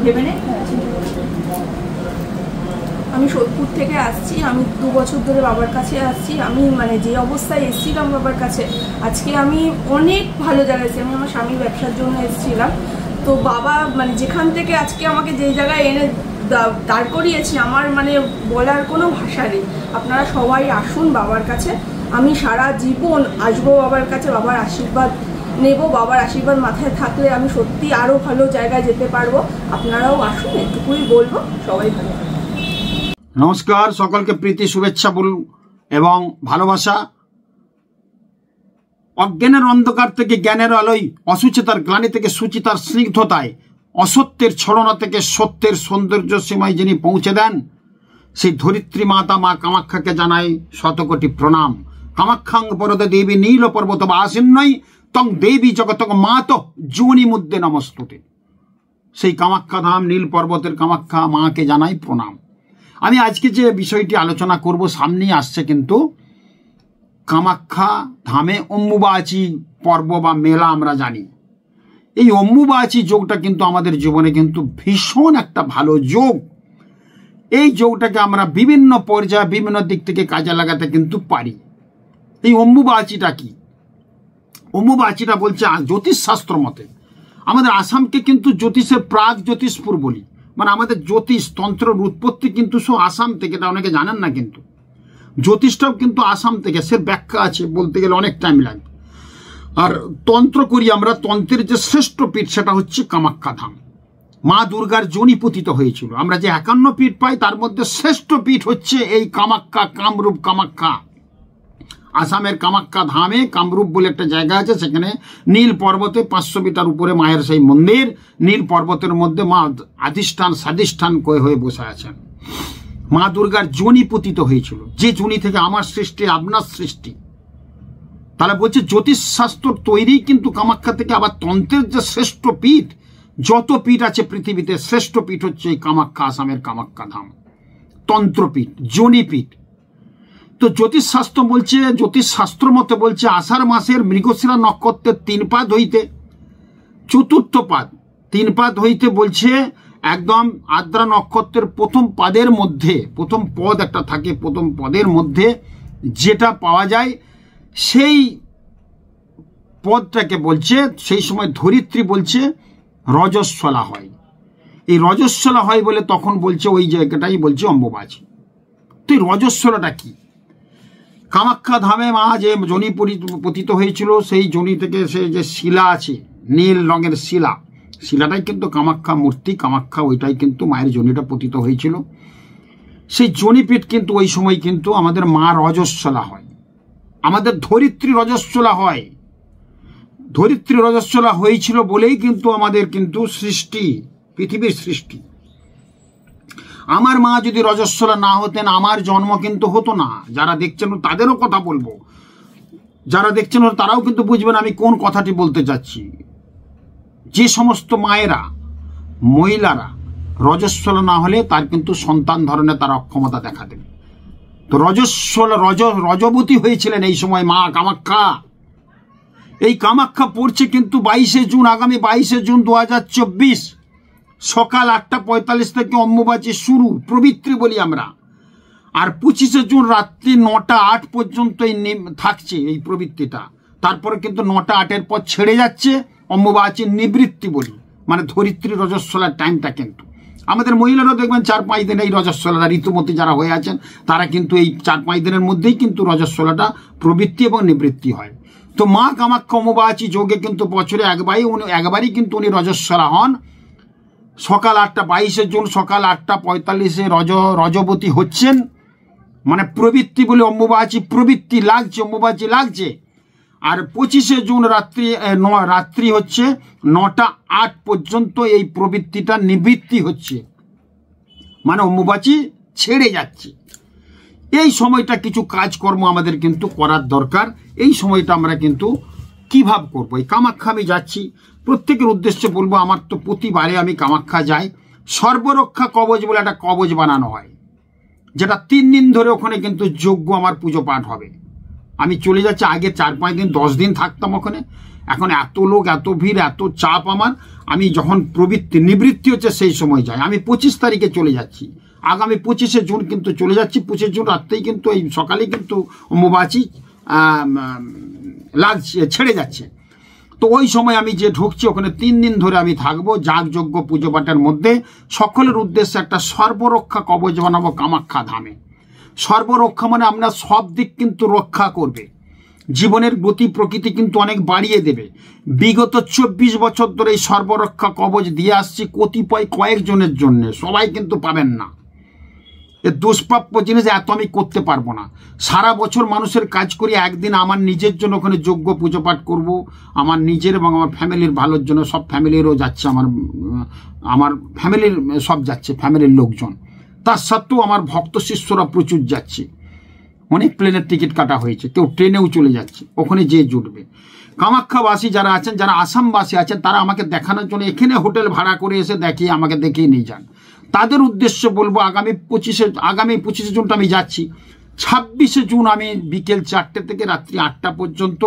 হেভেনে। আমি সোদপুর থেকে আসছি, আমি 2 বছর ধরে বাবার কাছে আসছি। আমি মানে যে অবস্থায় এসেছিলাম বাবার কাছে, আজকে আমি অনেক ভালো জায়গায় এসেছি। আমি আমার স্বামীর ব্যবসার জন্য এসেছিলাম। তো বাবা মানে যেখান থেকে আজকে আমাকে যে জায়গায় এনে দাঁড় করিয়েছি, আমার মানে বলার কোনো ভাষা নেই। আপনারা সবাই আসুন বাবার কাছে। আমি সারা জীবন আসবো বাবার কাছে, বাবার আশীর্বাদ নেব। বাবার আশীর্বাদ মাথায় থাকলে আমি সত্যি আরও ভালো জায়গায় যেতে পারবো। আপনারাও আসুন, এটুকুই বলবো। সবাই ভালো। নমস্কার, সকলকে প্রীতি শুভেচ্ছা বলুন এবং ভালোবাসা। অজ্ঞানের অন্ধকার থেকে জ্ঞানের আলোয়, অসুচিতার গ্লানি থেকে সুচিতার স্নিগ্ধতায়, অসত্যের ছলনা থেকে সত্যের সৌন্দর্য সীমায় যিনি পৌঁছে দেন, সেই ধরিত্রী মাতা মা কামাখ্যাকে জানাই শতকোটি প্রণাম। কামাখ্যাং পরদে দেবী নীল পর্বত বা আসিন্নই তং দেবী জগতক মাত যোনি মুদ্দে নমস্তুতে। সেই কামাখ্যা ধাম, নীল পর্বতের কামাখ্যা মাকে জানাই প্রণাম। আমি আজকে যে বিষয়টি আলোচনা করব, সামনেই আসছে কিন্তু কামাখ্যা ধামে অম্বুবাচী পর্ব বা মেলা আমরা জানি। এই অম্বুবাচী যোগটা কিন্তু আমাদের জীবনে কিন্তু ভীষণ একটা ভালো যোগ। এই যোগটাকে আমরা বিভিন্ন পর্যায়ে বিভিন্ন দিক থেকে কাজে লাগাতে কিন্তু পারি। এই অম্বুবাচীটা কি? অম্বুবাচীটা বলছে জ্যোতিষশাস্ত্র মতে আমাদের আসামকে কিন্তু জ্যোতিষের প্রাগ জ্যোতিষপুর বলি। মানে আমাদের জ্যোতিষ তন্ত্রের উৎপত্তি কিন্তু সব আসাম থেকে, এটা অনেকে জানেন না। কিন্তু জ্যোতিষটাও কিন্তু আসাম থেকে, সে ব্যাখ্যা আছে, বলতে গেলে অনেক টাইম লাগবে। আর তন্ত্র করি আমরা, তন্ত্রের যে শ্রেষ্ঠ পীঠ সেটা হচ্ছে কামাখ্যা ধাম। মা দুর্গার যোনি পতিত হয়েছিল। আমরা যে 51 পীঠ পাই তার মধ্যে শ্রেষ্ঠ পীঠ হচ্ছে এই কামাখ্যা, কামরূপ কামাখ্যা। আসামের কামাখ্যা ধামে কামরূপ বলে একটা জায়গা আছে, সেখানে নীল পর্বতে 500 মিটার উপরে মায়ের সেই মন্দির। নীল পর্বতের মধ্যে মা আধিষ্ঠান সাধিষ্ঠান হয়ে বসে আছেন। মা দুর্গার যোনি পতিত হয়েছিল, যে যোনি থেকে আমার সৃষ্টি, আপনার সৃষ্টি। তাহলে বলছে জ্যোতিষশাস্ত্র তৈরি কিন্তু কামাখ্যা থেকে। আবার তন্ত্রের যে শ্রেষ্ঠ পীঠ, যত পীঠ আছে পৃথিবীতে, শ্রেষ্ঠ পীঠ হচ্ছে এই কামাখ্যা, আসামের কামাখ্যা ধাম। তন্ত্রপীঠ, যোনিপীঠ। তো জ্যোতিষশাস্ত্র বলছে, জ্যোতিষশাস্ত্র মতে বলছে আষাঢ় মাসের মৃগশিরা নক্ষত্রের 3 পাদ হইতে 4th পাদ, 3 পাদ হইতে বলছে একদম আদ্রা নক্ষত্রের প্রথম পাদের মধ্যে, প্রথম পদ একটা থাকে, প্রথম পদের মধ্যে যেটা পাওয়া যায় সেই পদটাকে বলছে, সেই সময় ধরিত্রী বলছে রজস্বলা হয়। এই রজস্বলা হয় বলে তখন বলছে ওই জায়গাটাই বলছে অম্বুবাচী। তো এই রজস্বলাটা কি? কামাখ্যা ধামে মা যে যোনি পতিত হয়েছিল, সেই যোনি থেকে সে যে শিলা আছে, নীল রঙের শিলা, শিলাটাই কিন্তু কামাখ্যা মূর্তি। কামাখ্যা ওইটাই কিন্তু মায়ের যোনিটা পতিত হয়েছিল। সেই যোনিপীঠ কিন্তু ওই সময় কিন্তু আমাদের মা রজস্বলা হয়, আমাদের ধরিত্রী রজস্বলা হয়। ধরিত্রী রজস্বলা হয়েছিল বলেই কিন্তু আমাদের কিন্তু সৃষ্টি, পৃথিবীর সৃষ্টি। আমার মা যদি রজস্বলা না হতেন, আমার জন্ম কিন্তু হতো না। যারা দেখছেন তাদেরও কথা বলবো, যারা দেখছেন তারাও কিন্তু বুঝবেন আমি কোন কথাটি বলতে চাচ্ছি। যে সমস্ত মায়েরা, মহিলারা রজস্বলা না হলে তার কিন্তু সন্তান ধারণে তার অক্ষমতা দেখা দেবে। তো রজস্বলা রজবতী হয়েছিলেন এই সময় মা কামাখ্যা। এই কামাখ্যা পড়ছে কিন্তু 22শে জুন, আগামী 22শে জুন 2024 সকাল 8:45 থেকে অম্বুবাচী শুরু, পবিত্রী বলি আমরা। আর 25শে জুন রাত্রি 9টা 8 পর্যন্ত থাকছে এই প্রবৃত্তিটা। তারপরে কিন্তু 9টা 8-এর পর ছেড়ে যাচ্ছে, অম্বুবাচী নিবৃত্তি বলি, মানে ধরিত্রী রজস্বলার টাইমটা। কিন্তু আমাদের মহিলারাও দেখবেন 4-5 দিন এই রজস্বলাটা, ঋতুমতী যারা হয়ে আছেন তারা কিন্তু এই 4-5 দিনের মধ্যেই কিন্তু রজস্বলাটা প্রবৃত্তি এবং নিবৃত্তি হয়। তো মা কামাখ্যা অম্বুবাচী যোগে কিন্তু বছরে একবারই কিন্তু উনি রজস্বলা হন। সকাল 8টা, 22শে জুন সকাল 8:45 রজবতী হচ্ছেন, মানে প্রবৃত্তি বলে অম্বুবাচী প্রবৃত্তি লাগছে, অম্বুবাচী লাগছে। আর 25শে জুন রাত্রি হচ্ছে 9টা 8 পর্যন্ত এই প্রবৃত্তিটা নিবৃত্তি হচ্ছে, মানে অম্বুবাচী ছেড়ে যাচ্ছে। এই সময়টা কিছু কাজকর্ম আমাদের কিন্তু করার দরকার। এই সময়টা আমরা কিন্তু কিভাবে করবো? এই কামাখ্যা আমি যাচ্ছি, প্রত্যেকের উদ্দেশ্যে বলবো, আমার তো প্রতিবারে আমি কামাখ্যা যাই। সর্বরক্ষা কবচ বলে একটা কবচ বানানো হয়, যেটা 3 দিন ধরে ওখানে কিন্তু যজ্ঞ আমার পুজো পাঠ হবে। আমি চলে যাচ্ছি, আগে 4-5 দিন 10 দিন থাকতাম ওখানে। এখন এত লোক, এত ভিড়, এত চাপ আমার, আমি যখন নিবৃত্তি হচ্ছে সেই সময় যাই। আমি 25 তারিখে চলে যাচ্ছি, আগামী 25শে জুন কিন্তু চলে যাচ্ছি। 25শে জুন রাত্রেই কিন্তু, এই সকালেই কিন্তু অম্বুবাচী লাগছে, ছেড়ে যাচ্ছে। তো ওই সময় আমি যে ঢুকছি ওখানে 3 দিন ধরে আমি থাকবো যাগযজ্ঞ পুজো পাঠের মধ্যে। সকলের উদ্দেশ্যে একটা সর্বরক্ষা কবচ বানাবো কামাখ্যা ধামে। সর্বরক্ষা মানে আপনার সব দিক কিন্তু রক্ষা করবে, জীবনের গতি প্রকৃতি কিন্তু অনেক বাড়িয়ে দেবে। বিগত 24 বছর ধরে এই সর্বরক্ষা কবচ দিয়ে আসছি কতিপয় কয়েকজনের জন্য, সবাই কিন্তু পাবেন না। এ দুষ্প্রাপ্য জিনিস, এত আমি করতে পারবো না। সারা বছর মানুষের কাজ করি, একদিন আমার নিজের জন্য ওখানে যজ্ঞ পুজো পাঠ করবো, আমার নিজের এবং আমার ফ্যামিলির ভালোর জন্য। সব ফ্যামিলিরও যাচ্ছে, আমার ফ্যামিলির সব যাচ্ছে, ফ্যামিলির লোকজন। তার সত্ত্বেও আমার ভক্ত শিষ্যরা প্রচুর যাচ্ছে, অনেক প্লেনের টিকিট কাটা হয়েছে, কেউ ট্রেনেও চলে যাচ্ছে, ওখানে যেয়ে জুটবে। কামাখ্যাবাসী যারা আছেন, যারা আসামবাসী আছেন, তারা আমাকে দেখানোর জন্য এখানে হোটেল ভাড়া করে এসে দেখিয়ে আমাকে দেখিয়ে নিয়ে যান। তাদের উদ্দেশ্য বলবো, আগামী 25শে জুনটা আমি যাচ্ছি। 26শে জুন আমি বিকেল 4টে থেকে রাত্রি 8টা পর্যন্ত,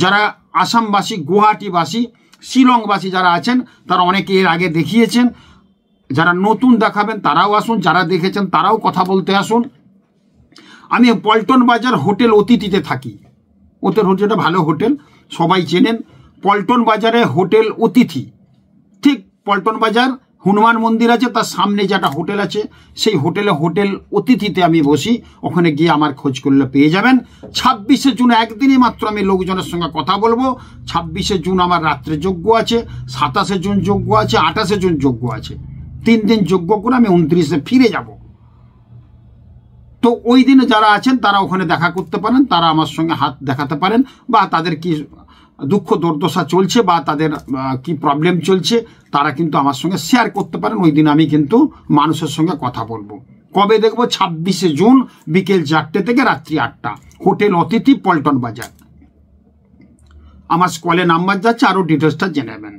যারা আসামবাসী, গুয়াহাটিবাসী, শিলংবাসী যারা আছেন, তারা অনেকে এর আগে দেখিয়েছেন। যারা নতুন দেখাবেন তারাও আসুন, যারা দেখেছেন তারাও কথা বলতে আসুন। আমি পল্টন বাজার হোটেল অতিথিতে থাকি। ওদের হোটেলটা ভালো হোটেল, সবাই চেনেন। পল্টন বাজারে হোটেল অতিথি, ঠিক পল্টন বাজার হনুমান মন্দির আছে তার সামনে যেটা হোটেল আছে, সেই হোটেল অতিথিতে আমি বসি। ওখানে গিয়ে আমার খোঁজ করলে পেয়ে যাবেন। 26শে জুন একদিনই মাত্র আমি লোকজনের সঙ্গে কথা বলবো। 26শে জুন আমার রাত্রে যজ্ঞ আছে, 27শে জুন যজ্ঞ আছে, 28শে জুন যজ্ঞ আছে। 3 দিন যজ্ঞ করে আমি 29শে ফিরে যাব। তো ওই দিনে যারা আছেন তারা ওখানে দেখা করতে পারেন, তারা আমার সঙ্গে হাত দেখাতে পারেন, বা তাদের কি দুঃখ দুর্দশা চলছে বা তাদের কি প্রবলেম চলছে তারা কিন্তু আমার সঙ্গে শেয়ার করতে পারেন। ওই দিন আমি কিন্তু মানুষের সঙ্গে কথা বলবো। কবে দেখবো? 26শে জুন বিকেল 4টে থেকে রাত্রি 8টা, হোটেল অতিথি, পল্টন বাজার। আমার স্কলে নাম্বার যাচ্ছে, আরও ডিটেলসটা জেনে নেবেন।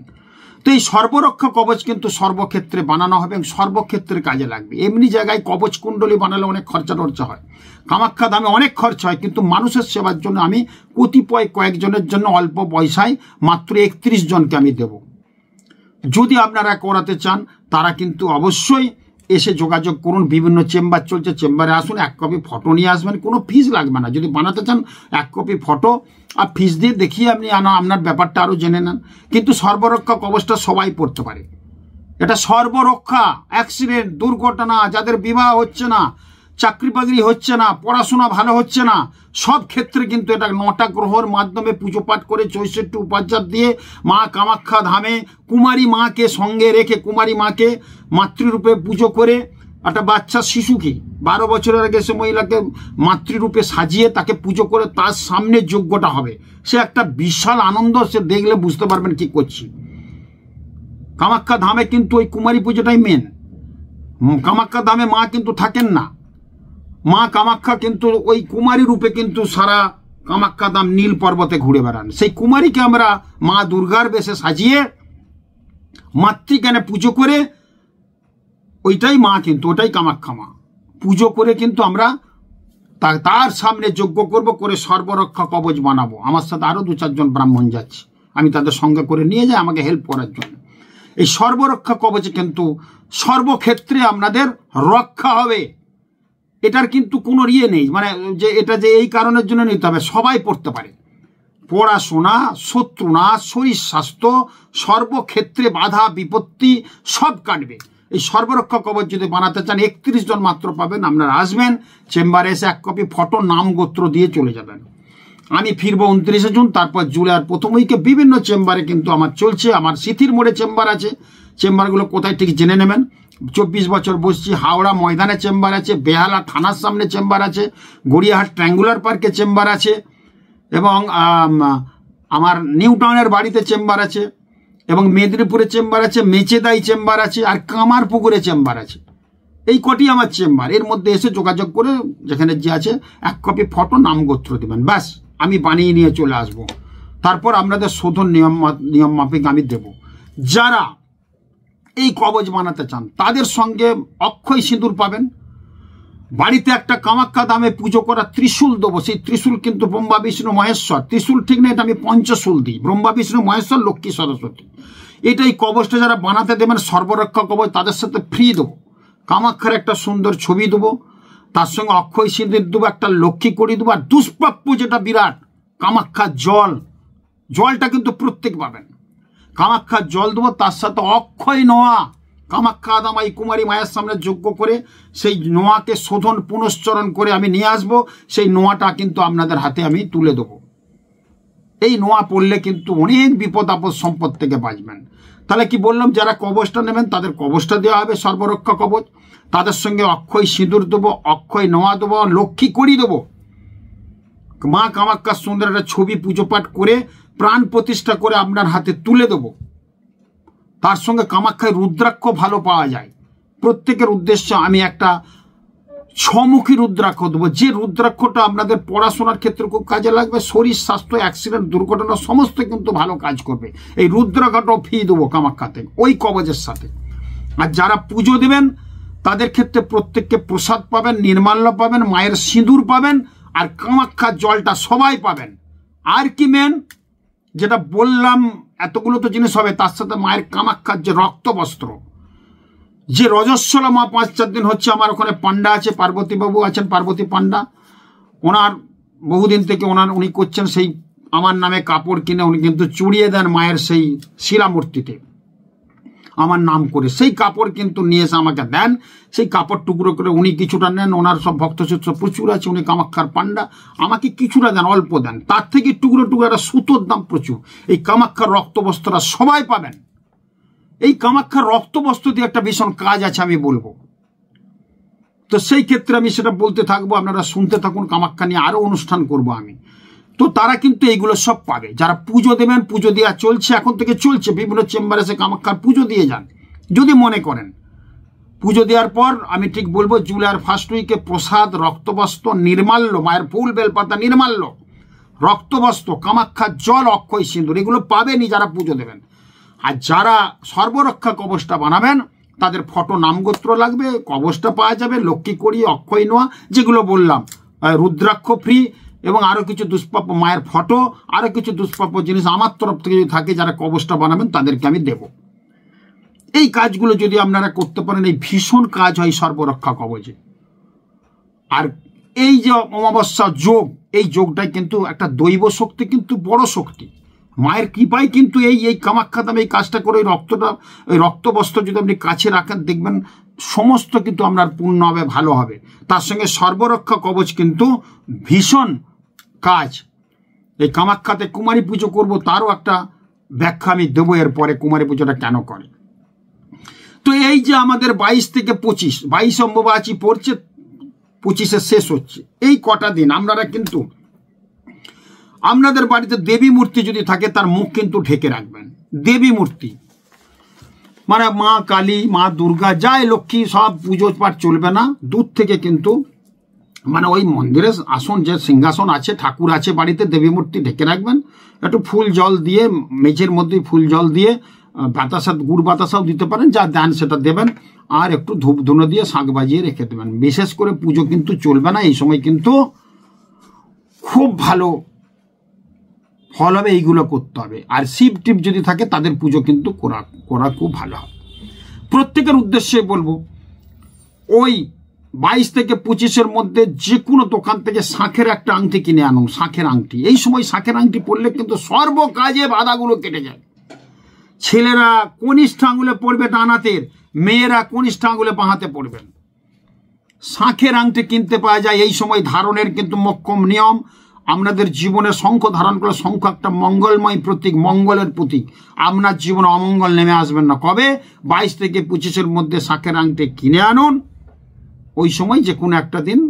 তো এই সর্বরক্ষা কবচ কিন্তু সর্বক্ষেত্রে বানানো হবে এবং সর্বক্ষেত্রে কাজে লাগবে। এমনি জায়গায় কবচ কুণ্ডলী বানালে অনেক খরচা টর্চা হয়, কামাখ্যা ধামে অনেক খরচা হয়, কিন্তু মানুষের সেবার জন্য আমি কতিপয় কয়েকজনের জন্য অল্প পয়সায় মাত্র 31 জনকে আমি দেব। যদি আপনারা করাতে চান তারা কিন্তু অবশ্যই এসে যোগাযোগ করুন। বিভিন্ন চেম্বার চলছে, চেম্বারে আসুন, 1 কপি ফটো নিয়ে আসবেন, কোনো ফিস লাগবে না। যদি বানাতে চান 1 কপি ফটো আর ফিস দিয়ে দেখিয়ে আপনি আপনার ব্যাপারটা আরও জেনে নেন। কিন্তু সর্বরক্ষা কবচটা সবাই পড়তে পারে। এটা সর্বরক্ষা, অ্যাক্সিডেন্ট, দুর্ঘটনা, যাদের বিবাহ হচ্ছে না, চাকরি বাকরি হচ্ছে না, পড়াশোনা ভালো হচ্ছে না, সব ক্ষেত্রে কিন্তু এটা 9টা গ্রহর মাধ্যমে পুজো পাঠ করে 64 উপাচার দিয়ে মা কামাখ্যা ধামে কুমারী মাকে সঙ্গে রেখে, কুমারী মাকে মাতৃরূপে পুজো করে, একটা বাচ্চা শিশুকে 12 বছরের আগে সে মহিলাকে মাতৃরূপে সাজিয়ে তাকে পুজো করে তার সামনে যজ্ঞটা হবে। সে একটা বিশাল আনন্দ, সে দেখলে বুঝতে পারবেন কি করছি। কামাখ্যা ধামে কিন্তু ওই কুমারী পুজোটাই মেন। কামাখ্যা ধামে মা কিন্তু থাকেন না, মা কামাখ্যা কিন্তু ওই কুমারী রূপে কিন্তু সারা কামাখ্যা ধাম নীল পর্বতে ঘুরে বেড়ান। সেই কুমারীকে আমরা মা দুর্গার বেশে সাজিয়ে মাতৃজ্ঞানে পুজো করে, ওইটাই মা, কিন্তু ওটাই কামাখ্যা মা, পুজো করে কিন্তু আমরা তার সামনে যজ্ঞ করব, করে সর্বরক্ষা কবচ বানাবো। আমার সাথে আরও 2-4 জন ব্রাহ্মণ যাচ্ছে, আমি তাদের সঙ্গে করে নিয়ে যাই আমাকে হেল্প করার জন্য। এই সর্বরক্ষা কবচে কিন্তু সর্বক্ষেত্রে আপনাদের রক্ষা হবে। এটার কিন্তু কোনো ইয়ে নেই, মানে যে এটা যে এই কারণের জন্য নিতে হবে, সবাই পড়তে পারে। পড়াশোনা, শত্রুনাশ, শরীর স্বাস্থ্য, সর্বক্ষেত্রে বাধা বিপত্তি সব কাটবে। এই সর্বরক্ষা কবচ যদি বানাতে চান 31 জন মাত্র পাবেন। আপনারা আসবেন, চেম্বারে এসে 1 কপি ফটো, নাম গোত্র দিয়ে চলে যাবেন। আমি ফিরবো 29শে জুন, তারপর জুলাইয়ের প্রথম উইকে বিভিন্ন চেম্বারে কিন্তু আমার চলছে। আমার সিথির মোড়ে চেম্বার আছে, চেম্বারগুলো কোথায় ঠিক জেনে নেবেন। 24 বছর বসছি। হাওড়া ময়দানে চেম্বার আছে, বেহালা থানার সামনে চেম্বার আছে, গড়িয়াহাট ট্রাঙ্গুলার পার্কে চেম্বার আছে, এবং আমার নিউ টাউনের বাড়িতে চেম্বার আছে, এবং মেদিনীপুরে চেম্বার আছে, মেচেদাই চেম্বার আছে, আর কামারপুকুরে চেম্বার আছে। এই কটি আমার চেম্বার। এর মধ্যে এসে যোগাযোগ করে যেখানে যে আছে 1 কপি ফটো, নাম গোত্র দেবেন, ব্যাস আমি বানিয়ে নিয়ে চলে আসব। তারপর আপনাদের শোধন নিয়ম মাফিক আমি দেব। যারা এই কবচ বানাতে চান তাদের সঙ্গে অক্ষয় সিঁদুর পাবেন, বাড়িতে একটা কামাখ্যা দামে পুজো করা ত্রিশূল দেবো। সেই ত্রিশূল কিন্তু ব্রহ্মা বিষ্ণু মহেশ্বর, ত্রিশূল ঠিক না, এটা আমি পঞ্চশূল দিই, ব্রহ্মা বিষ্ণু মহেশ্বর লক্ষ্মী সরস্বতী। এটাই কবচটা যারা বানাতে দেবেন সর্বরক্ষা কবচ, তাদের সাথে ফ্রি দেবো। কামাখ্যার একটা সুন্দর ছবি দেবো, তার সঙ্গে অক্ষয় সিঁদুর দেবো, একটা লক্ষ্মী করি দেবো। আর দুষ্প্রাপ্য যেটা বিরাট, কামাখ্যার জল, জলটা কিন্তু প্রত্যেক পাবেন। কামাখ্যার জল দেবো, তার সাথে অক্ষয় নোয়া। কামাখ্যা দামাই কুমারী মায়ের সামনে যজ্ঞ করে সেই নোয়াকে শোধন পুনশ্চরণ করে আমি নিয়ে আসবো। সেই নোয়াটা কিন্তু আপনাদের হাতে আমি তুলে দেবো। এই নোয়া পড়লে কিন্তু অনেক বিপদ আপদ সম্পদ থেকে বাঁচবেন। তাহলে কি বললাম, যারা কবচটা নেবেন তাদের কবচটা দেওয়া হবে সর্বরক্ষা কবচ, তাদের সঙ্গে অক্ষয় সিঁদুর দেবো, অক্ষয় নোয়া দেবো, লক্ষ্মী করি দেবো। মা কামাখ্যার সুন্দর একটা ছবি পুজো পাঠ করে প্রাণ প্রতিষ্ঠা করে আপনার হাতে তুলে দেবো। তার সঙ্গে কামাখ্যায় রুদ্রাক্ষ ভালো পাওয়া যায়। প্রত্যেকের উদ্দেশ্যে আমি একটা ছমুখী রুদ্রাক্ষ দেবো, যে রুদ্রাক্ষটা আপনাদের পড়াশোনার ক্ষেত্রে খুব কাজে লাগবে, শরীর স্বাস্থ্য অ্যাক্সিডেন্ট দুর্ঘটনা সমস্ত কিন্তু ভালো কাজ করবে। এই রুদ্রাক্ষটাও ফি দেবো কামাখ্যাতে ওই কবচের সাথে। আর যারা পুজো দেবেন তাদের ক্ষেত্রে প্রত্যেককে প্রসাদ পাবেন, নির্মাল্য পাবেন, মায়ের সিঁদুর পাবেন, আর কামাখ্যার জলটা সবাই পাবেন। আর কি মেন যেটা বললাম, এতগুলো তো জিনিস হবে, তার সাথে মায়ের কামাখ্যার যে রক্তবস্ত্র, যে রজস্বলা মা 5-4 দিন হচ্ছে আমার ওখানে পান্ডা আছে, পার্বতীবাবু আছেন, পার্বতী পান্ডা, ওনার বহুদিন থেকে উনি করছেন সেই আমার নামে কাপড় কিনে উনি কিন্তু চুড়িয়ে দেন মায়ের সেই শিলামূর্তিতে আমার নাম করে। সেই কাপড় কিন্তু নিয়ে এসে আমাকে দেন, সেই কাপড় টুকরো করে উনি কিছুটা নেন, ওনার সব ভক্তচিত্র প্রচুর আছে, উনি কামাখ্যার পান্ডা, আমাকে কিছুটা দেন, অল্প দেন, তার থেকে টুকরো টুকরো একটা সুতোর দাম প্রচুর। এই কামাখ্যার রক্তবস্ত্রটা সবাই পাবেন। এই কামাখ্যার রক্তবস্ত্র দিয়ে একটা ভীষণ কাজ আছে আমি বলবো, তো সেই ক্ষেত্রে আমি সেটা বলতে থাকবো, আপনারা শুনতে থাকুন। কামাখ্যা নিয়ে আরো অনুষ্ঠান করব আমি, তো তারা কিন্তু এইগুলো সব পাবে। যারা পুজো দেবেন, পুজো দেওয়া চলছে, এখন থেকে চলছে, বিভিন্ন চেম্বারে এসে কামাখ্যার পুজো দিয়ে যান যদি মনে করেন। পুজো দেওয়ার পর আমি ঠিক বলবো জুলাইয়ের ফার্স্ট উইকে প্রসাদ, রক্তবস্ত্র, নির্মাল্য, মায়ের ফুল বেলপাতা, নির্মাল্য, রক্তবস্ত্র, কামাখ্যার জল, অক্ষয় সিঁদুর, এগুলো পাবেনই যারা পুজো দেবেন। আর যারা সর্বরক্ষা কবচটা বানাবেন তাদের ফটো নামগোত্র লাগবে, কবচটা পাওয়া যাবে, লক্ষ্মী করি, অক্ষয় নোয়া যেগুলো বললাম, রুদ্রাক্ষ ফ্রি, এবং আরো কিছু দুষ্প্রাপ্য মায়ের ফটো, আরো কিছু দুষ্প্রাপ্য জিনিস আমার তরফ থেকে যদি থাকে যারা কবচটা বানাবেন তাদেরকে আমি দেব। এই কাজগুলো যদি আপনারা করতে পারেন, এই ভীষণ কাজ হয় সর্বরক্ষা কবচে। আর এই যে অমাবস্যা যোগ, এই যোগটাই কিন্তু একটা দৈব শক্তি, কিন্তু বড় শক্তি, মায়ের কৃপায় কিন্তু এই কামাখ্যা দামে এই কাজটা করে ওই রক্তবস্ত্র যদি আপনি কাছে রাখেন দেখবেন সমস্ত কিন্তু আপনার পূর্ণ হবে, ভালো হবে। তার সঙ্গে সর্বরক্ষা কবচ কিন্তু ভীষণ কাজ। এই কামাখ্যাতে কুমারী পুজো করব, তারও একটা ব্যাখ্যা আমি দেবো এরপরে, কুমারী পুজোটা কেন করে। তো এই যে আমাদের 22 থেকে 22 অম্বুবাচী পড়ছে, 25-এ শেষ হচ্ছে, এই কটা দিন আপনারা কিন্তু আপনাদের বাড়িতে দেবী মূর্তি যদি থাকে তার মুখ কিন্তু ঢেকে রাখবেন। দেবী মূর্তি মানে মা কালী, মা দুর্গা, যায় লক্ষ্মী, সব পুজো পাঠ চলবে না। দূর থেকে কিন্তু মানে ওই মন্দিরে আসন, যে সিংহাসন আছে, ঠাকুর আছে বাড়িতে, দেবী মূর্তি ঢেকে রাখবেন। একটু ফুল জল দিয়ে, মেঝের মধ্যে ফুল জল দিয়ে, বাতাসা, গুড় বাতাসাও দিতে পারেন, যা দেন সেটা দেবেন, আর একটু ধূপ ধুনো দিয়ে শাঁখ বাজিয়ে রেখে দেবেন। বিশেষ করে পুজো কিন্তু চলবে না এই সময়, কিন্তু খুব ভালো ফল হবে, এইগুলো করতে হবে। আর শিব টিপ যদি থাকে তাদের পুজো কিন্তু করা খুব ভালো হবে। প্রত্যেকের উদ্দেশ্যে বলবো ওই 22 থেকে 25-এর মধ্যে যে কোনো দোকান থেকে শাঁখের একটা আংটি কিনে আনুন, শাঁখের আংটি। এই সময় শাঁখের আংটি পরলে কিন্তু সর্বকাজে বাধাগুলো কেটে যায়। ছেলেরা কনিষ্ঠ আঙুলে পড়বে ডান হাতের, মেয়েরা কনিষ্ঠ আঙুলে বাঁ হাতে পড়বেন। শাঁখের আংটি কিনতে পাওয়া যায় এই সময়, ধারণের কিন্তু মোক্ষম নিয়ম। আপনাদের জীবনে শঙ্খ ধারণ করে, শঙ্খ একটা মঙ্গলময় প্রতীক, মঙ্গলের প্রতীক। আপনার জীবনে অমঙ্গল নেমে আসবেন না। কবে? 22 থেকে 25-এর মধ্যে শাঁখের আংটি কিনে আনুন। ওই সময় যে কোনো একটা দিন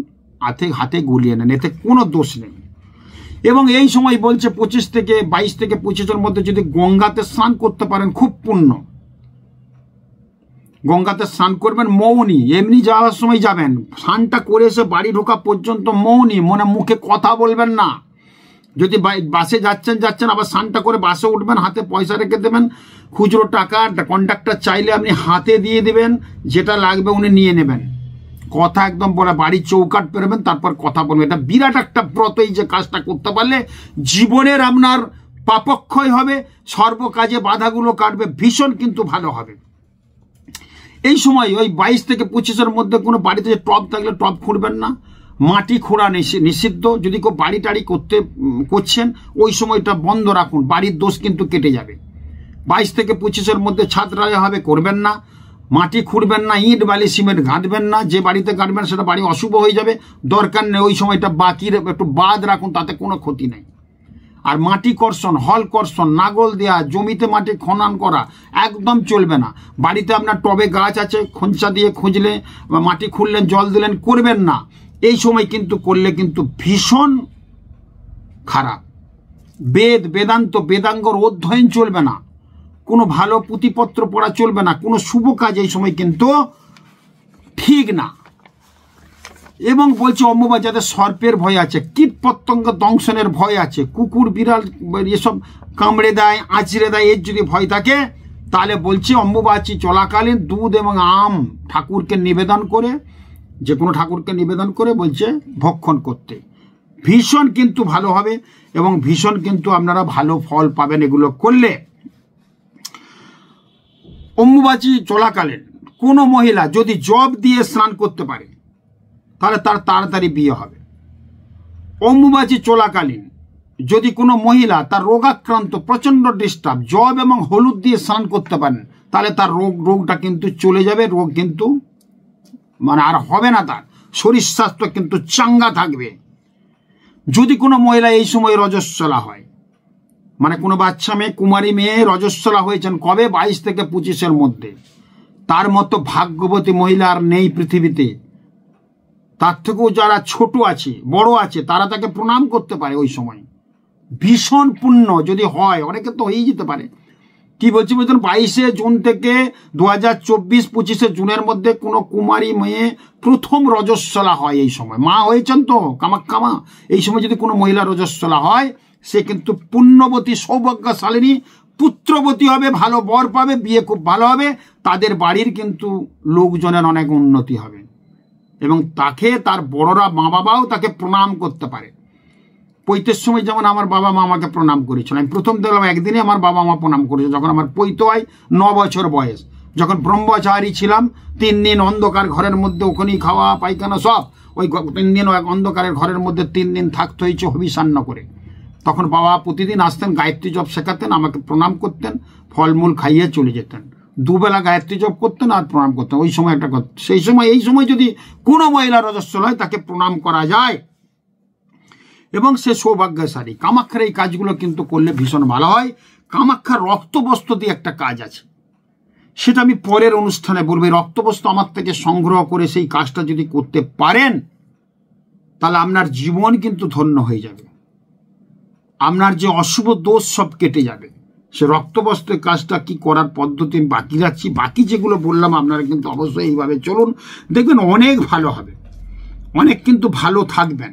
হাতে গুলিয়ে নেন, এতে কোনো দোষ নেই। এবং এই সময় বলছে 22 থেকে 25-এর মধ্যে যদি গঙ্গাতে স্নান করতে পারেন খুব পুণ্য। গঙ্গাতে স্নান করবেন মৌনী, এমনি যাওয়ার সময় যাবেন, স্নানটা করে এসে বাড়ি ঢোকা পর্যন্ত মৌনী, মনে মুখে কথা বলবেন না। যদি বাসে যাচ্ছেন আবার স্নানটা করে বাসে উঠবেন, হাতে পয়সা রেখে দেবেন, খুচরো টাকা কন্ডাক্টর চাইলে আপনি হাতে দিয়ে দেবেন, যেটা লাগবে উনি নিয়ে নেবেন। কথা একদম বলে বাড়ির চৌকাট পেরোবেন, তারপর কথা বলবেন। এটা বিরাট একটা ব্রত। এই যে কাজটা করতে পারলে জীবনের আপনার পাপক্ষয় হবে, সর্বকাজে বাধাগুলো কাটবে, ভীষণ কিন্তু ভালো হবে। এই সময় ওই 22 থেকে 25-এর মধ্যে কোনো বাড়িতে যে টব থাকলে টব খুঁড়বেন না, মাটি খোঁড়া নিষিদ্ধ। যদি কেউ বাড়ি টাড়ি করছেন ওই সময়টা বন্ধ রাখুন, বাড়ির দোষ কিন্তু কেটে যাবে। 22 থেকে 25-এর মধ্যে ছাদ রাজা হবে, করবেন না। মাটি খুঁড়বেন না, ইট বালি সিমেন্ট গাঁথবেন না। যে বাড়িতে গাঁথবেন সেটা বাড়ি অশুভ হয়ে যাবে, দরকার নেই। ওই সময়টা বাকি একটু বাদ রাখুন, তাতে কোনো ক্ষতি নেই। আর মাটি কর্ষণ, হল কর্ষণ, নাগল দেওয়া, জমিতে মাটি খনন করা একদম চলবে না। বাড়িতে আপনার টবে গাছ আছে, খোঁচা দিয়ে খুঁজলে মাটি খুঁড়লেন, জল দিলেন, করবেন না। এই সময় কিন্তু করলে কিন্তু ভীষণ খারাপ। বেদান্ত বেদাঙ্গর অধ্যয়ন চলবে না, কোনো ভালো পুঁথিপত্র পড়া চলবে না, কোনো শুভ কাজ এই সময় কিন্তু ঠিক না। এবং বলছে অম্বুবাচী যাদের সর্পের ভয় আছে, কীট পতঙ্গ দংশনের ভয় আছে, কুকুর বিড়াল এসব কামড়ে দেয়, আঁচড়ে দেয়, এর যদি ভয় থাকে তাহলে বলছে অম্বুবাচী চলাকালীন দুধ এবং আম ঠাকুরকে নিবেদন করে, যে কোনো ঠাকুরকে নিবেদন করে বলছে ভক্ষণ করতে। ভীষণ কিন্তু ভালো হবে এবং ভীষণ কিন্তু আপনারা ভালো ফল পাবেন এগুলো করলে। অম্বুবাচী চলাকালীন কোনো মহিলা যদি জব দিয়ে স্নান করতে পারে তাহলে তার তাড়াতাড়ি বিয়ে হবে। অম্বুবাচী চলাকালীন যদি কোনো মহিলা তার রোগাক্রান্ত, প্রচণ্ড ডিস্টার্ব, জব এবং হলুদ দিয়ে স্নান করতে পারেন তাহলে তার রোগটা কিন্তু চলে যাবে, রোগ কিন্তু মানে আর হবে না, তার শরীর স্বাস্থ্য কিন্তু চাঙ্গা থাকবে। যদি কোনো মহিলা এই সময় রজস্বলা হয়, মানে কোনো বাচ্চা মেয়ে, কুমারী মেয়ে রজস্বলা হয়েছেন কবে, 22 থেকে 25-এর মধ্যে, তার মতো ভাগ্যবতী মহিলা আর নেই পৃথিবীতে। তার থেকেও যারা ছোট আছে, বড় আছে, তারা তাকে প্রণাম করতে পারে ওই সময়। ভীষণ পুণ্য যদি হয়, অনেকে তো হয়েই যেতে পারে। কি বলছি বুঝলেন, 22শে জুন থেকে 2024 25শে জুনের মধ্যে কোনো কুমারী মেয়ে প্রথম রজস্বলা হয় এই সময়। মা হয়েছেন তো কামাখ্যা মা, এই সময় যদি কোনো মহিলা রজস্বলা হয় সে কিন্তু পুণ্যবতী, সৌভাগ্যশালিনী, পুত্রবতী হবে, ভালো বর পাবে, বিয়ে খুব ভালো হবে, তাদের বাড়ির কিন্তু লোকজনের অনেক উন্নতি হবে এবং তাকে তার বড়রা, মা বাবাও তাকে প্রণাম করতে পারে। পৈতের সময় যেমন আমার বাবা মা আমাকে প্রণাম করেছিল, আমি প্রথম দেখলাম একদিনে আমার বাবা মা প্রণাম করেছে যখন আমার পৈত হয় 9 বছর বয়স। যখন ব্রহ্মচারী ছিলাম 3 দিন অন্ধকার ঘরের মধ্যে, ওখানেই খাওয়া পায়খানা সব, ওই 3 দিন অন্ধকারের ঘরের মধ্যে 3 দিন থাকতে হয়েছে হবিষান্ন করে। তখন বাবা প্রতিদিন আসতেন, গায়ত্রী জপ শেখাতেন, আমাকে প্রণাম করতেন, ফলমূল খাইয়ে চলে যেতেন। দুবেলা গায়ত্রী জপ করতেন আর প্রণাম করতেন। ওই সময় একটা কথা, সেই সময় এই সময় যদি কোনো মহিলা রজস্বলা হয় তাকে প্রণাম করা যায় এবং সে সৌভাগ্যশালী। কামাখ্যার এই কাজগুলো কিন্তু করলে ভীষণ ভালো হয়। কামাখ্যার রক্তবস্ত্র দিয়ে একটা কাজ আছে, সেটা আমি পরের অনুষ্ঠানে বলবো। রক্তবস্ত্র আমার থেকে সংগ্রহ করে সেই কাজটা যদি করতে পারেন তাহলে আপনার জীবন কিন্তু ধন্য হয়ে যাবে, আপনার যে অশুভ দোষ সব কেটে যাবে। সে রক্তবস্ত্রের কাজটা কি করার পদ্ধতি আমি বাকি রাখছি, বাকি যেগুলো বললাম আপনারা কিন্তু অবশ্যই এইভাবে চলুন, দেখবেন অনেক ভালো হবে, অনেক কিন্তু ভালো থাকবেন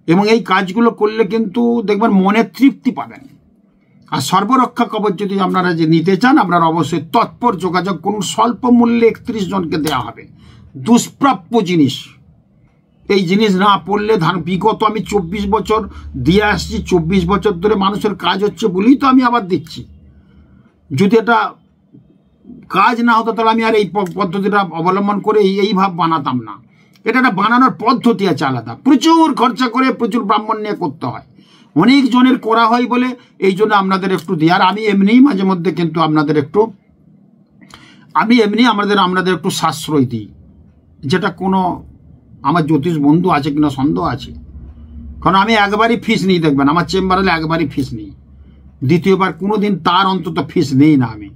এবং এই কাজগুলো করলে কিন্তু দেখবেন মনে তৃপ্তি পাবেন। আর সর্বরক্ষা কবচ যদি আপনারা যে নিতে চান, আপনারা অবশ্যই তৎপর যোগাযোগ করুন। স্বল্প মূল্যে 31 জনকে দেওয়া হবে। দুষ্প্রাপ্য জিনিস, এই জিনিস না পড়লে বিগত আমি 24 বছর দিয়ে আসছি, 24 বছর ধরে মানুষের কাজ হচ্ছে বলেই তো আমি আবার দিচ্ছি। যদি এটা কাজ না হতো তাহলে আমি আর এই পদ্ধতিটা অবলম্বন করে এই ভাব বানাতাম না। এটা একটা বানানোর পদ্ধতি আছে আলাদা, প্রচুর খরচা করে প্রচুর ব্রাহ্মণ নিয়ে করতে হয়, অনেক জনের করা হয় বলে এই জন্য আপনাদের একটু দিই। আর আমি এমনিই মাঝে মধ্যে কিন্তু আপনাদের একটু আপনাদের একটু সাশ্রয় দিই, যেটা কোনো আমার জ্যোতিষ বন্ধু আছে কিনা সন্দেহ আছে। কারণ আমি একবারই ফিস নিই, দেখবেন আমার চেম্বার হলে একবারই ফিস নিই, দ্বিতীয়বার কোনোদিন তার অন্তত ফিস নেই না আমি।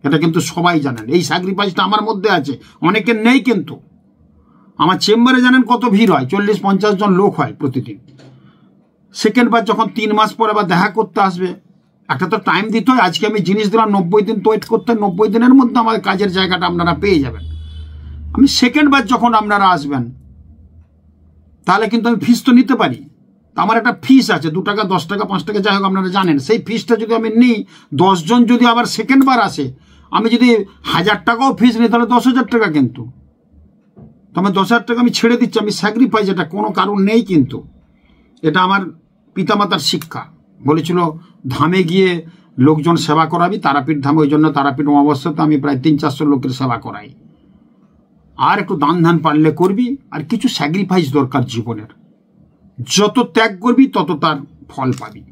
এটা কিন্তু সবাই জানেন, এই স্যাক্রিফাইসটা আমার মধ্যে আছে, অনেকের নেই। কিন্তু আমার চেম্বারে জানেন কত ভিড় হয়, 40-50 জন লোক হয় প্রতিদিন। সেকেন্ডবার যখন 3 মাস পর আবার দেখা করতে আসবে, একটা তো টাইম দিতে হয়। আজকে আমি জিনিস দিলাম, 90 দিন তো ওয়েট করতে, 90 দিনের মধ্যে আমার কাজের জায়গাটা আপনারা পেয়ে যাবেন। আমি সেকেন্ডবার যখন আপনারা আসবেন তাহলে কিন্তু আমি ফিস তো নিতে পারি। আমার একটা ফিস আছে, 2 টাকা, 10 টাকা, 5 টাকা, যাই হোক আপনারা জানেন। সেই ফিসটা যদি আমি নিই, 10 জন যদি আবার সেকেন্ডবার আসে, আমি যদি 1000 টাকাও ফিস নিই তাহলে 10,000 টাকা। কিন্তু তো আমার 10,000 টাকা আমি ছেড়ে দিচ্ছি, আমি স্যাক্রিফাইস, এটা কোনো কারণ নেই, কিন্তু এটা আমার পিতামাতার শিক্ষা। বলেছিল ধামে গিয়ে লোকজন সেবা করাবি, তারাপীঠ ধামে, ওই জন্য তারাপীঠ অমাবস্যাতে আমি প্রায় 300-400 লোকের সেবা করাই। আর একটু দান ধান পারলে করবি, আর কিছু স্যাক্রিফাইস দরকার জীবনের। যত ত্যাগ করবি তত তার ফল পাবি।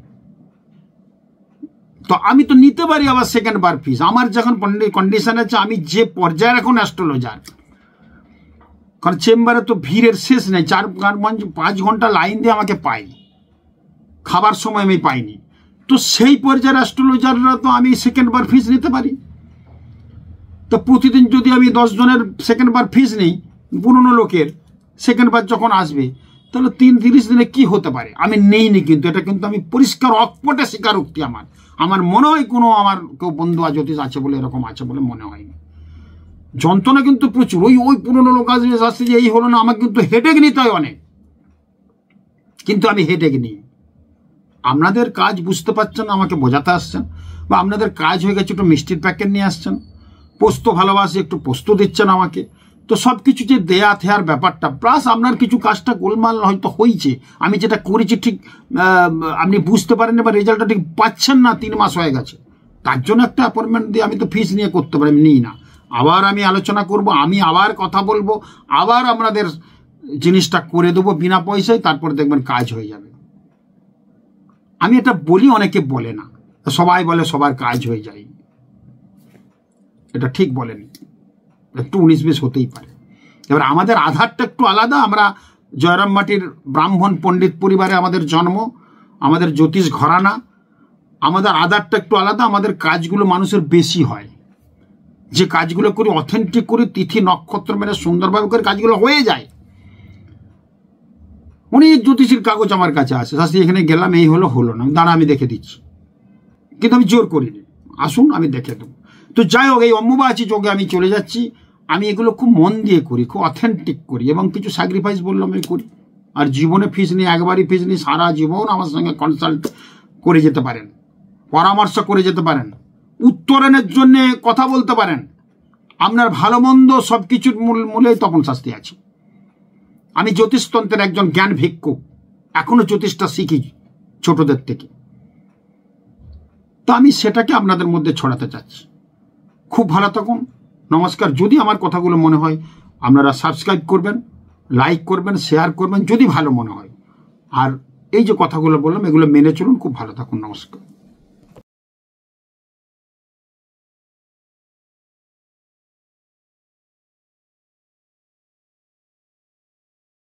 তো আমি তো নিতে পারি আবার সেকেন্ড বার ফিস। আমার যখন কন্ডিশন আছে, আমি যে পর্যায়ের এখন অ্যাস্ট্রোলজার, কারণ চেম্বারে তো ভিড়ের শেষ নেই, 4-5 ঘন্টা লাইন দিয়ে আমাকে পাই, খাবার সময় আমি পাইনি। তো সেই পর্যায়ের অ্যাস্ট্রোলজাররা তো আমি সেকেন্ড বার ফিস নিতে পারি। তো প্রতিদিন যদি আমি 10 জনের সেকেন্ড বার ফিস নিই, পুরনো লোকের সেকেন্ড বার যখন আসবে, তাহলে 30 দিনে কি হতে পারে? আমি নেইনি, কিন্তু এটা কিন্তু আমি পরিষ্কার অকপটে স্বীকারোক্তি আমার। আমার মনে হয় কোনো আমার কেউ বন্ধু জ্যোতিষ আছে বলে, এরকম আছে বলে মনে হয়নি। যন্ত্রণা কিন্তু প্রচুর। ওই পুরনো লোক আসছে যে এই হলো না, আমাকে কিন্তু হেডেক নিতে হয় অনেক, কিন্তু আমি হেডেক নিই। আপনাদের কাজ বুঝতে পারছেন, আমাকে বোঝাতে আসছেন, বা আপনাদের কাজ হয়ে গেছে একটু মিষ্টির প্যাকেট নিয়ে আসছেন, পোস্ত ভালোবাসি একটু পোস্ত দিচ্ছেন আমাকে। তো সব কিছু যে দেয়া থেয়ার ব্যাপারটা, প্লাস আপনার কিছু কাজটা গোলমাল হয়তো হয়েছে, আমি যেটা করেছি ঠিক আপনি বুঝতে পারেন বা রেজাল্টটা ঠিক পাচ্ছেন না, 3 মাস হয়ে গেছে, তার জন্য একটা অ্যাপয়েন্টমেন্ট দিয়ে আমি তো ফিস নিয়ে করতে পারি, আমি নিই না। আবার আমি আলোচনা করব, আমি আবার কথা বলবো, আবার আপনাদের জিনিসটা করে দেবো বিনা পয়সায়, তারপরে দেখবেন কাজ হয়ে যাবে। আমি এটা বলি, অনেকে বলে না, সবাই বলে সবার কাজ হয়ে যায়, এটা ঠিক বলেনি, একটু 19-20 হতেই পারে। এবার আমাদের আধারটা একটু আলাদা, আমরা জয়রাম মাটির ব্রাহ্মণ পণ্ডিত পরিবারে আমাদের জন্ম, আমাদের জ্যোতিষ ঘরানা, আমাদের আধারটা একটু আলাদা। আমাদের কাজগুলো মানুষের বেশি হয়, যে কাজগুলো করি অথেন্টিক করি, তিথি নক্ষত্র মেনে সুন্দরভাবে করে কাজগুলো হয়ে যায়। অনেক জ্যোতিষীর কাগজ আমার কাছে আছে, শাস্ত্রী এখানে গেলাম, এই হলো না, দাঁড়া আমি দেখে দিচ্ছি, কিন্তু আমি জোর করিনি, আসুন আমি দেখে দেবো। তো যাই হোক, এই অম্বুবাচী যোগে আমি চলে যাচ্ছি। আমি এগুলো খুব মন দিয়ে করি, খুব অথেন্টিক করি, এবং কিছু স্যাক্রিফাইস বললাম আমি করি। আর জীবনে ফিস নিই, একবারই ফিস নিই, সারা জীবন আমার সঙ্গে কনসাল্ট করে যেতে পারেন, পরামর্শ করে যেতে পারেন, উত্তরণের জন্য কথা বলতে পারেন। আপনার ভালো মন্দ সব কিছুর মূলেই তপন শাস্ত্রী আছে। আমি জ্যোতিষতন্ত্রের একজন জ্ঞান ভিক্ষুক, এখনো জ্যোতিষটা শিখি ছোটদের থেকে। তো আমি সেটাকে আপনাদের মধ্যে ছড়াতে চাচ্ছি। খুব ভালো থাকুন, নমস্কার। যদি আমার কথাগুলো মনে হয় আপনারা সাবস্ক্রাইব করবেন, লাইক করবেন, শেয়ার করবেন যদি ভালো মনে হয়। আর এই যে কথাগুলো বললাম এগুলো মেনে চলুন। খুব ভালো থাকুন, নমস্কার।